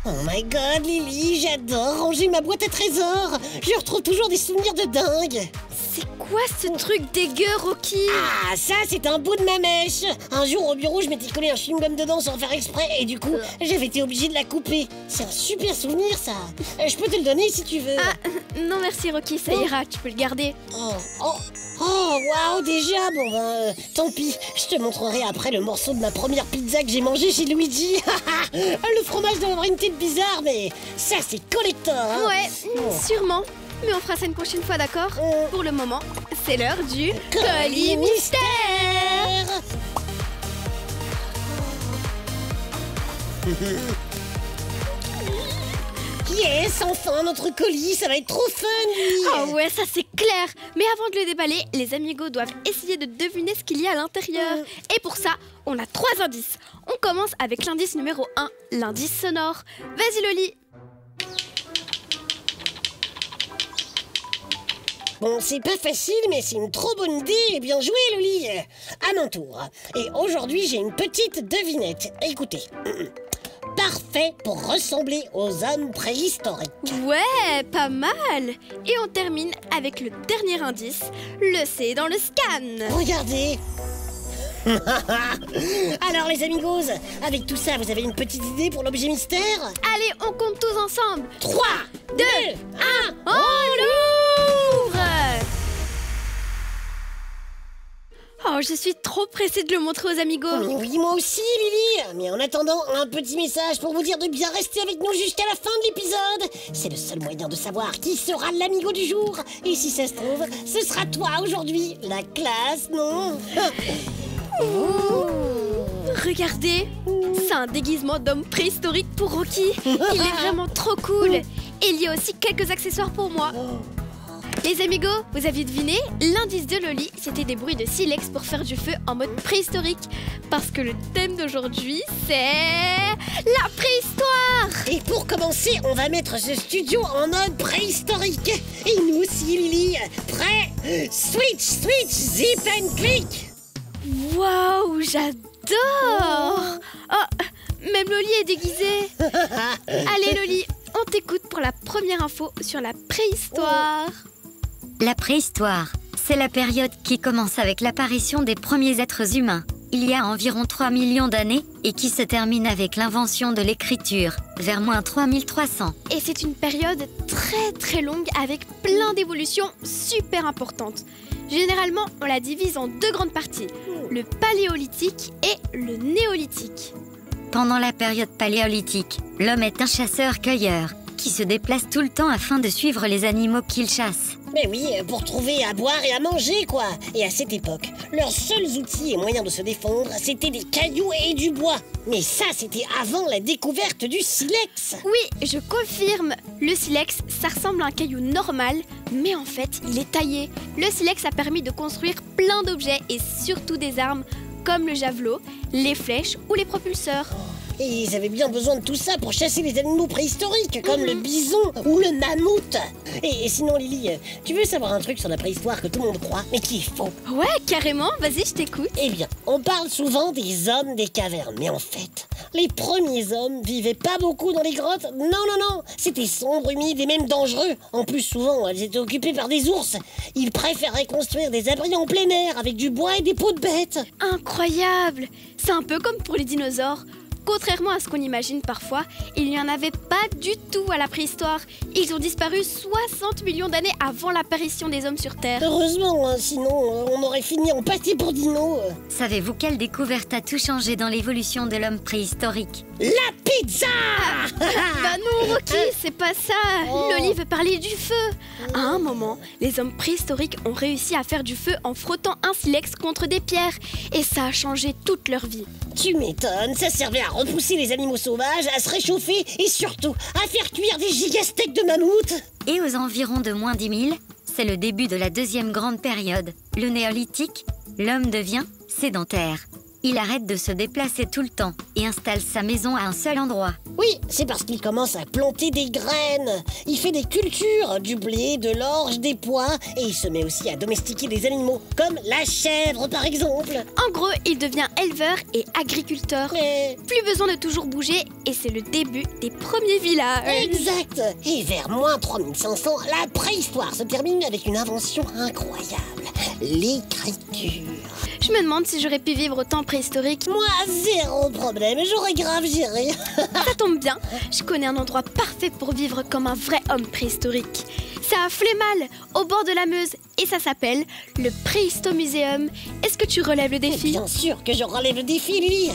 Oh my god, Lily, j'adore ranger ma boîte à trésors. Je retrouve toujours des souvenirs de dingue. C'est quoi ce truc dégueu, Rocky? Ah, ça, c'est un bout de ma mèche. Un jour, au bureau, je m'étais collé un chewing-gum dedans sans faire exprès et du coup, j'avais été obligée de la couper. C'est un super souvenir, ça. Je peux te le donner si tu veux. Ah, non merci, Rocky, ça ira, tu peux le garder. Oh, waouh, déjà. Bon, ben, tant pis. Je te montrerai après le morceau de ma première pizza que j'ai mangé chez Luigi. Le fromage doit avoir une tête bizarre, mais ça, c'est collector, hein. Ouais, sûrement. Mais on fera ça une prochaine fois, d'accord? Pour le moment, c'est l'heure du colis mystère. Yes, enfin notre colis, ça va être trop fun, lui. Oh ouais, ça c'est clair. Mais avant de le déballer, les amigos doivent essayer de deviner ce qu'il y a à l'intérieur. Et pour ça, on a 3 indices. On commence avec l'indice numéro 1, l'indice sonore. Vas-y Loli. Bon, c'est pas facile, mais c'est une trop bonne idée. Et bien joué, Loli. À mon tour. Et aujourd'hui, j'ai une petite devinette. Écoutez. Parfait pour ressembler aux hommes préhistoriques. Ouais, pas mal. Et on termine avec le dernier indice, le C dans le scan. Regardez. Alors les amigos, avec tout ça, vous avez une petite idée pour l'objet mystère? Allez, on compte tous ensemble. 3, 2, 1, on l'ouvre! Oh, je suis trop pressée de le montrer aux amigos. Mais oui, moi aussi, Lily. Mais en attendant, un petit message pour vous dire de bien rester avec nous jusqu'à la fin de l'épisode. C'est le seul moyen de savoir qui sera l'amigo du jour. Et si ça se trouve, ce sera toi aujourd'hui. La classe, non? Regardez, c'est un déguisement d'homme préhistorique pour Rocky. Il est vraiment trop cool. Et il y a aussi quelques accessoires pour moi. Les amigos, vous aviez deviné, l'indice de Loli, c'était des bruits de silex pour faire du feu en mode préhistorique. Parce que le thème d'aujourd'hui, c'est la préhistoire. Et pour commencer, on va mettre ce studio en mode préhistorique. Et nous aussi, Lily, prêt? Switch, switch, zip and click. Waouh, j'adore. Oh, même Loli est déguisée. Allez Loli, on t'écoute pour la première info sur la préhistoire. La préhistoire, c'est la période qui commence avec l'apparition des premiers êtres humains, il y a environ 3 millions d'années, et qui se termine avec l'invention de l'écriture, vers moins 3300. Et c'est une période très longue avec plein d'évolutions super importantes. Généralement, on la divise en 2 grandes parties, le paléolithique et le néolithique. Pendant la période paléolithique, l'homme est un chasseur-cueilleur qui se déplace tout le temps afin de suivre les animaux qu'il chasse. Mais oui, pour trouver à boire et à manger, quoi. Et à cette époque, leurs seuls outils et moyens de se défendre, c'était des cailloux et du bois. Mais ça, c'était avant la découverte du silex. Oui, je confirme. Le silex, ça ressemble à un caillou normal, mais en fait, il est taillé. Le silex a permis de construire plein d'objets et surtout des armes, comme le javelot, les flèches ou les propulseurs. Et ils avaient bien besoin de tout ça pour chasser les animaux préhistoriques, comme le bison ou le mammouth. Et sinon, Lily, tu veux savoir un truc sur la préhistoire que tout le monde croit, mais qui est faux? Ouais, carrément, vas-y, je t'écoute. Eh bien, on parle souvent des hommes des cavernes, mais en fait, les premiers hommes vivaient pas beaucoup dans les grottes. Non, c'était sombre, humide et même dangereux. En plus, souvent, elles étaient occupées par des ours. Ils préféraient construire des abris en plein air avec du bois et des peaux de bêtes. Incroyable! C'est un peu comme pour les dinosaures. Contrairement à ce qu'on imagine parfois, il n'y en avait pas du tout à la préhistoire. Ils ont disparu 60 millions d'années avant l'apparition des hommes sur Terre. Heureusement, hein, sinon on aurait fini en pâté pour dino. Savez-vous quelle découverte a tout changé dans l'évolution de l'homme préhistorique? La pizza. Bah non, Rocky, c'est pas ça. Loli veut parler du feu. À un moment, les hommes préhistoriques ont réussi à faire du feu en frottant un silex contre des pierres. Et ça a changé toute leur vie. Tu m'étonnes, ça servait à repousser les animaux sauvages, à se réchauffer et surtout à faire cuire des gigasteaks de mammouth. Et aux environs de moins 10 000, c'est le début de la deuxième grande période, le néolithique. L'homme devient sédentaire. Il arrête de se déplacer tout le temps et installe sa maison à un seul endroit. Oui, c'est parce qu'il commence à planter des graines. Il fait des cultures, du blé, de l'orge, des pois, et il se met aussi à domestiquer des animaux, comme la chèvre par exemple. En gros, il devient éleveur et agriculteur. Mais... Plus besoin de toujours bouger et c'est le début des premiers villages. Exact. Et vers moins 3500, la préhistoire se termine avec une invention incroyable, l'écriture. Je me demande si j'aurais pu vivre au temps préhistorique. Moi, zéro problème, j'aurais grave géré. Ça tombe bien, je connais un endroit parfait pour vivre comme un vrai homme préhistorique. C'est à Flémal, au bord de la Meuse, et ça s'appelle le Préhistomuséum. Est-ce que tu relèves le défi? Bien sûr que je relève le défi, Lily.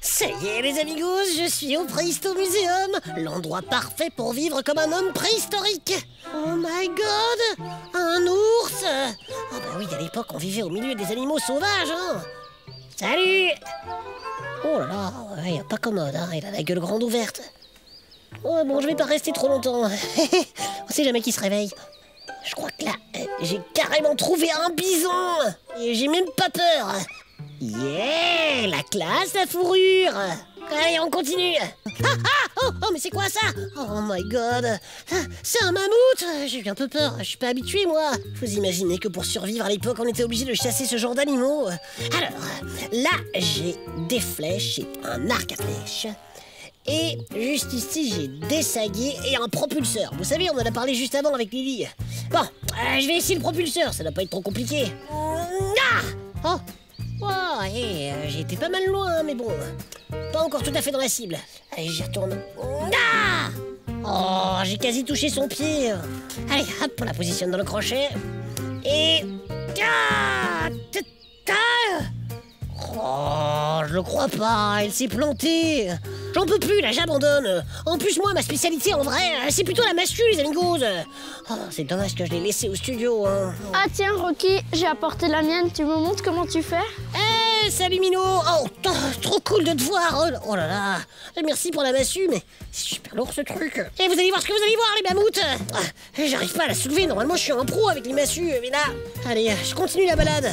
Ça y est, les amigos, je suis au Préhistomuséum, l'endroit parfait pour vivre comme un homme préhistorique. Oh my god, un ours. Ah bah oui, à l'époque, on vivait au milieu des animaux sauvages, hein. Salut. Oh là là, ouais, pas commode, hein, il a la gueule grande ouverte. Oh bon, je vais pas rester trop longtemps. On sait jamais qui se réveille. Je crois que là, j'ai carrément trouvé un bison. Et j'ai même pas peur. Yeah, la classe, la fourrure. Allez, on continue. Oh, mais c'est quoi ça? Oh my god. C'est un mammouth. J'ai eu un peu peur, je suis pas habitué moi. Vous imaginez que pour survivre à l'époque, on était obligé de chasser ce genre d'animaux. Alors, là, j'ai des flèches et un arc à flèches. Et juste ici, j'ai des saguets et un propulseur. Vous savez, on en a parlé juste avant avec Lily. Bon, je vais essayer le propulseur, ça doit pas être trop compliqué. Oh, j'ai été pas mal loin, mais bon, pas encore tout à fait dans la cible. Allez, j'y retourne. Oh, j'ai quasi touché son pied. Allez, hop, on la positionne dans le crochet. Et... Oh, je le crois pas, elle s'est plantée. J'en peux plus, là, j'abandonne. En plus, moi, ma spécialité, en vrai, c'est plutôt la massue, les amigos. Oh, c'est dommage que je l'ai laissé au studio, hein. Ah tiens, Rocky, j'ai apporté la mienne. Tu me montres comment tu fais? Salut Mino. Oh, trop cool de te voir. Oh là là. Merci pour la massue, mais c'est super lourd ce truc. Et vous allez voir ce que vous allez voir, les mammouths. J'arrive pas à la soulever. Normalement, je suis un pro avec les massues, mais là... Allez, je continue la balade.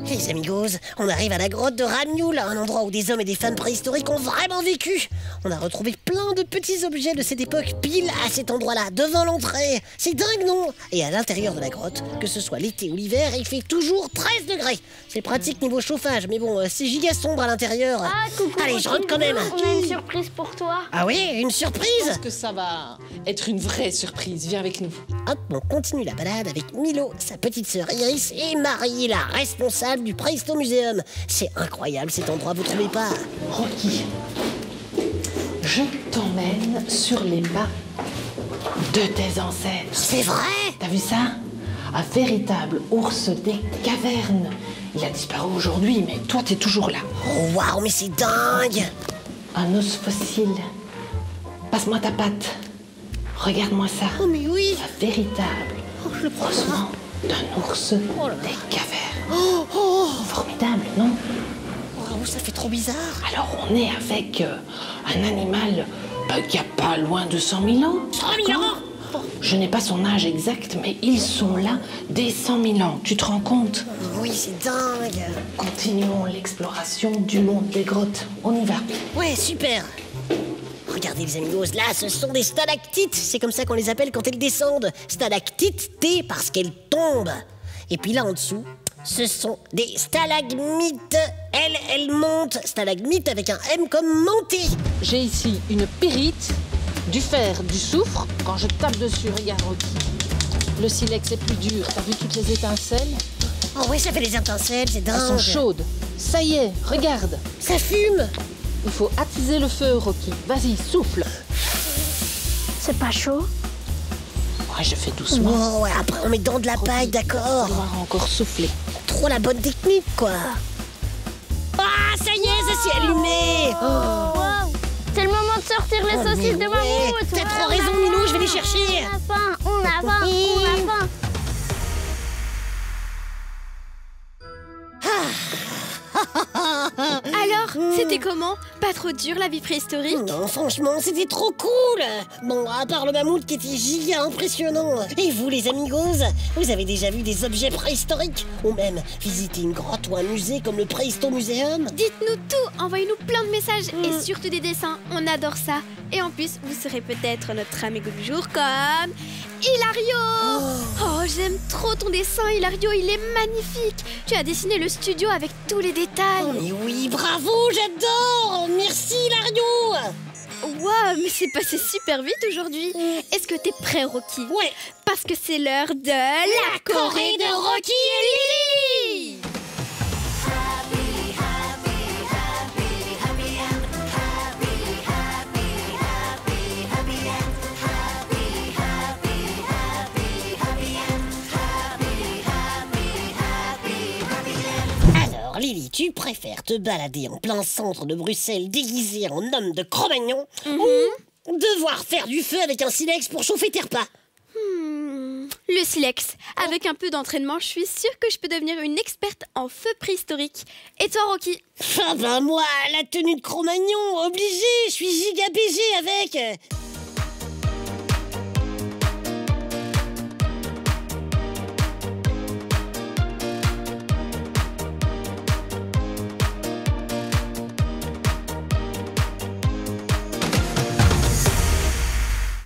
Les amigos, on arrive à la grotte de Ramioul, un endroit où des hommes et des femmes préhistoriques ont vraiment vécu. On a retrouvé plein de petits objets de cette époque pile à cet endroit-là, devant l'entrée. C'est dingue, non? Et à l'intérieur de la grotte, que ce soit l'été ou l'hiver, il fait toujours 13 degrés. C'est pratique niveau chauffage, mais bon, c'est giga sombre à l'intérieur. Ah, coucou. Allez, Rocky, je rentre quand même. On a une surprise pour toi. Ah oui, une surprise? Je pense que ça va être une vraie surprise. Viens avec nous. Hop, on continue la balade avec Milo, sa petite sœur Iris et Marie, la responsable du Préhistomuséum. C'est incroyable cet endroit, vous trouvez pas? Rocky, je t'emmène sur les pas de tes ancêtres. C'est vrai? T'as vu ça? Un véritable ours des cavernes. Il a disparu aujourd'hui, mais toi, t'es toujours là. Oh waouh, mais c'est dingue! Un os fossile. Passe-moi ta patte. Regarde-moi ça. Oh mais oui! Un véritable ossement d'un ours des cavernes. Formidable, non? Waouh, ça fait trop bizarre. Alors on est avec un animal qui a pas loin de 100 000 ans. 100 000 ans? Je n'ai pas son âge exact, mais ils sont là dès 100 000 ans. Tu te rends compte? Oui, c'est dingue. Continuons l'exploration du monde des grottes. On y va. Ouais, super. Regardez les amigos, là, ce sont des stalactites. C'est comme ça qu'on les appelle quand elles descendent. Stalactites, T, parce qu'elles tombent. Et puis là, en dessous, ce sont des stalagmites. Elles montent. Stalagmite avec un M comme monté. J'ai ici une pyrite, du fer, du soufre. Quand je tape dessus, regarde Rocky, le silex est plus dur. T'as vu toutes les étincelles? Oh ouais, ça fait des étincelles, c'est dingue. Elles sont chaudes. Ça y est, regarde. Ça fume. Il faut attiser le feu, Rocky. Vas-y, souffle. C'est pas chaud? Ouais, je fais doucement. Oh ouais, après on met dans de la paille, d'accord. Il va falloir encore souffler. Trop la bonne technique, quoi. Ah, ça y est, ça s'est allumé. Wow. C'est le moment de sortir les saucisses de mammouth. T'as trop raison, Milo, je vais les chercher. On a faim, on a faim, on a faim. Alors, C'était comment? Pas trop dur la vie préhistorique? Non, franchement, c'était trop cool. Bon, à part le mammouth qui était giga impressionnant. Et vous, les amigos, vous avez déjà vu des objets préhistoriques? Ou même visité une grotte ou un musée comme le Préhisto Museum? Dites-nous tout, envoyez-nous plein de messages et surtout des dessins, on adore ça. Et en plus, vous serez peut-être notre amigo du jour comme... Hilario! Oh, j'aime trop ton dessin, Hilario, il est magnifique. Tu as dessiné le studio avec tous les détails. Oh, mais oui, bravo, j'adore. Merci, Hilario. Waouh, mais c'est passé super vite aujourd'hui. Est-ce que t'es prêt, Rocky? Ouais. Parce que c'est l'heure de la Corée de Rocky et Lily. Alors, Lily, tu préfères te balader en plein centre de Bruxelles déguisé en homme de Cro-Magnon ou devoir faire du feu avec un silex pour chauffer tes repas? Le silex. Avec un peu d'entraînement, je suis sûre que je peux devenir une experte en feu préhistorique. Et toi, Rocky? Ah ben moi, la tenue de Cro-Magnon, obligé, je suis giga BG avec.